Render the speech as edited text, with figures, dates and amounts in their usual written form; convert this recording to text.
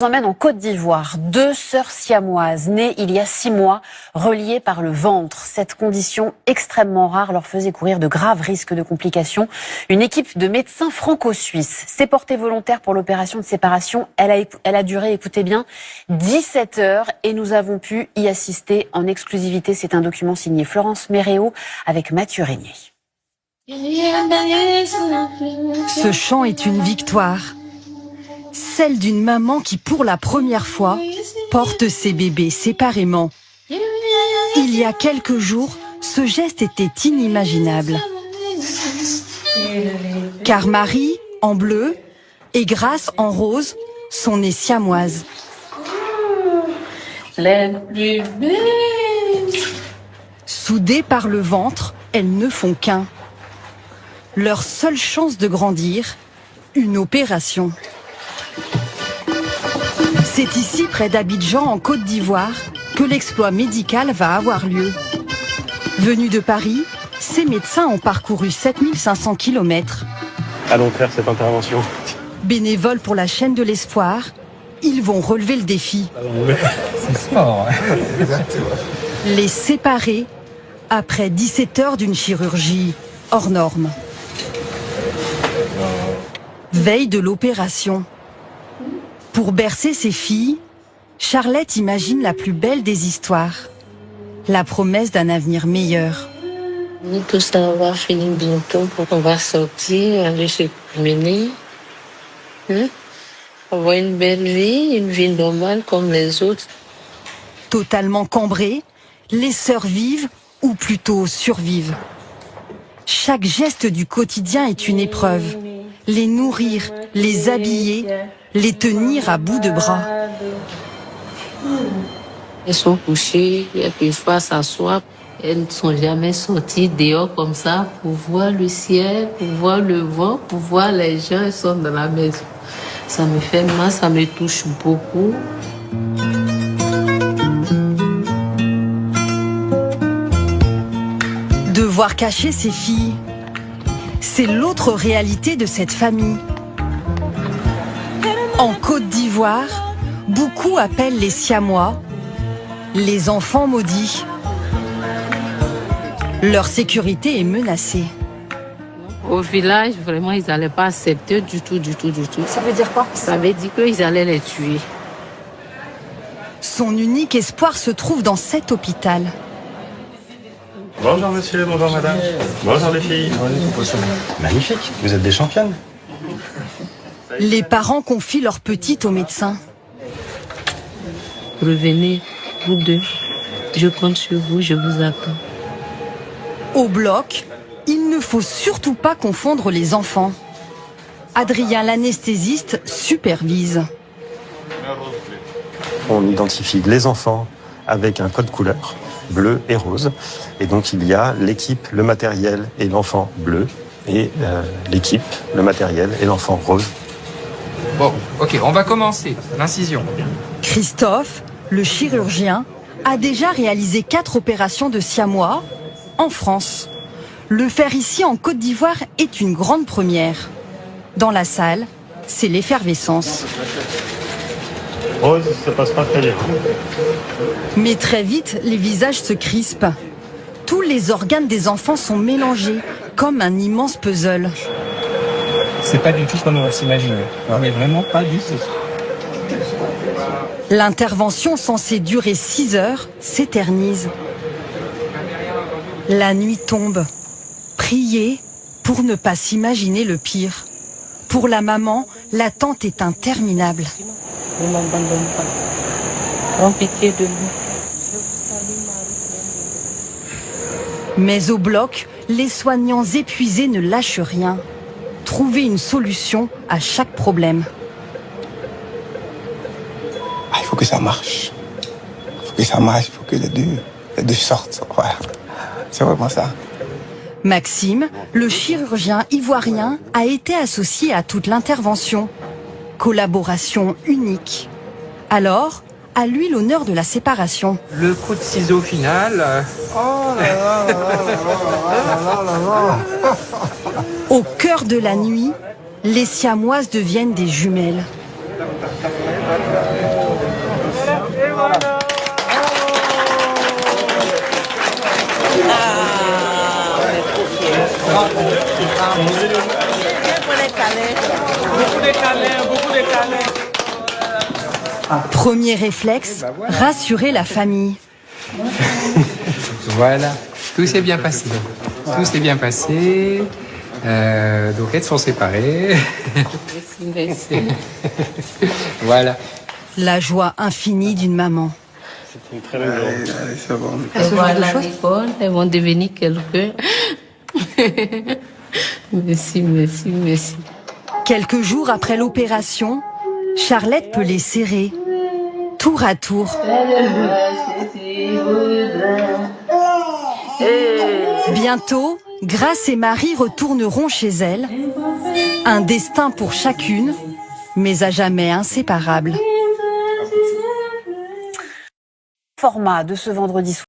On emmène en Côte d'Ivoire 2 sœurs siamoises nées il y a 6 mois, reliées par le ventre. Cette condition extrêmement rare leur faisait courir de graves risques de complications. Une équipe de médecins franco-suisses s'est portée volontaire pour l'opération de séparation. Elle a duré, écoutez bien, 17 heures et nous avons pu y assister en exclusivité. C'est un document signé Florence Méréo avec Mathieu Régnier. Ce chant est une victoire. Celle d'une maman qui, pour la première fois, porte ses bébés séparément. Il y a quelques jours, ce geste était inimaginable. Car Marie, en bleu, et Grace, en rose, sont nées siamoises. Soudées par le ventre, elles ne font qu'un. Leur seule chance de grandir, une opération. C'est ici, près d'Abidjan, en Côte d'Ivoire, que l'exploit médical va avoir lieu. Venus de Paris, ces médecins ont parcouru 7500 km. Allons faire cette intervention. Bénévoles pour la chaîne de l'espoir, ils vont relever le défi. C'est sport. Les séparer après 17 heures d'une chirurgie hors norme. Veille de l'opération. Pour bercer ses filles, Charlotte imagine la plus belle des histoires. La promesse d'un avenir meilleur. Tout ça va finir bientôt. On va sortir, aller se promener. Avoir une belle vie, une vie normale comme les autres. Totalement cambrées, les sœurs vivent, ou plutôt survivent. Chaque geste du quotidien est une épreuve. Les nourrir, les habiller, les tenir à bout de bras. Elles sont couchées, et puis fois s'asseoir. Elles ne sont jamais sorties dehors comme ça pour voir le ciel, pour voir le vent, pour voir les gens. Elles sont dans la maison. Ça me fait mal, ça me touche beaucoup. Devoir cacher ses filles, c'est l'autre réalité de cette famille. En Côte d'Ivoire, beaucoup appellent les Siamois les enfants maudits. Leur sécurité est menacée. Au village, vraiment, ils n'allaient pas accepter du tout. Ça veut dire quoi? Ça veut dire qu'ils allaient les tuer. Son unique espoir se trouve dans cet hôpital. Bonjour monsieur, bonjour madame. Bonjour les filles. Magnifique, vous êtes des championnes. Les parents confient leur petite au médecin. Revenez, vous deux. Je compte sur vous, je vous attends. Au bloc, il ne faut surtout pas confondre les enfants. Adrien, l'anesthésiste, supervise. On identifie les enfants avec un code couleur, bleu et rose. Et donc il y a l'équipe, le matériel et l'enfant bleu. Et l'équipe, le matériel et l'enfant rose. Bon, ok, on va commencer. L'incision. Christophe, le chirurgien, a déjà réalisé 4 opérations de siamois en France. Le faire ici en Côte d'Ivoire est une grande première. Dans la salle, c'est l'effervescence. Rose, ça passe pas très bien. Mais très vite, les visages se crispent. Tous les organes des enfants sont mélangés, comme un immense puzzle. C'est pas du tout comme on s'imaginait. Non mais vraiment pas du tout. L'intervention censée durer 6 heures s'éternise. La nuit tombe. Priez pour ne pas s'imaginer le pire. Pour la maman, l'attente est interminable. Ne m'abandonne pas. Prends pitié de nous. Mais au bloc, les soignants épuisés ne lâchent rien. Trouver une solution à chaque problème. Il faut que ça marche. Il faut que ça marche, il faut que les deux sortent. Voilà. C'est vraiment ça. Maxime, le chirurgien ivoirien, a été associé à toute l'intervention. Collaboration unique. Alors, à lui l'honneur de la séparation. Le coup de ciseau final. Au cœur de la nuit, les siamoises deviennent des jumelles. Premier réflexe, rassurer la famille. Voilà, tout s'est bien passé. Tout s'est bien passé. Donc elles sont séparées. Merci. Voilà. La joie infinie d'une maman. Allez, c'est bon. Elles vont à l'école, elles vont devenir quelqu'un. Merci, merci, merci. Quelques jours après l'opération, Charlotte peut les serrer, tour à tour. Bientôt, Grace et Marie retourneront chez elles. Un destin pour chacune, mais à jamais inséparables. Format de ce vendredi soir.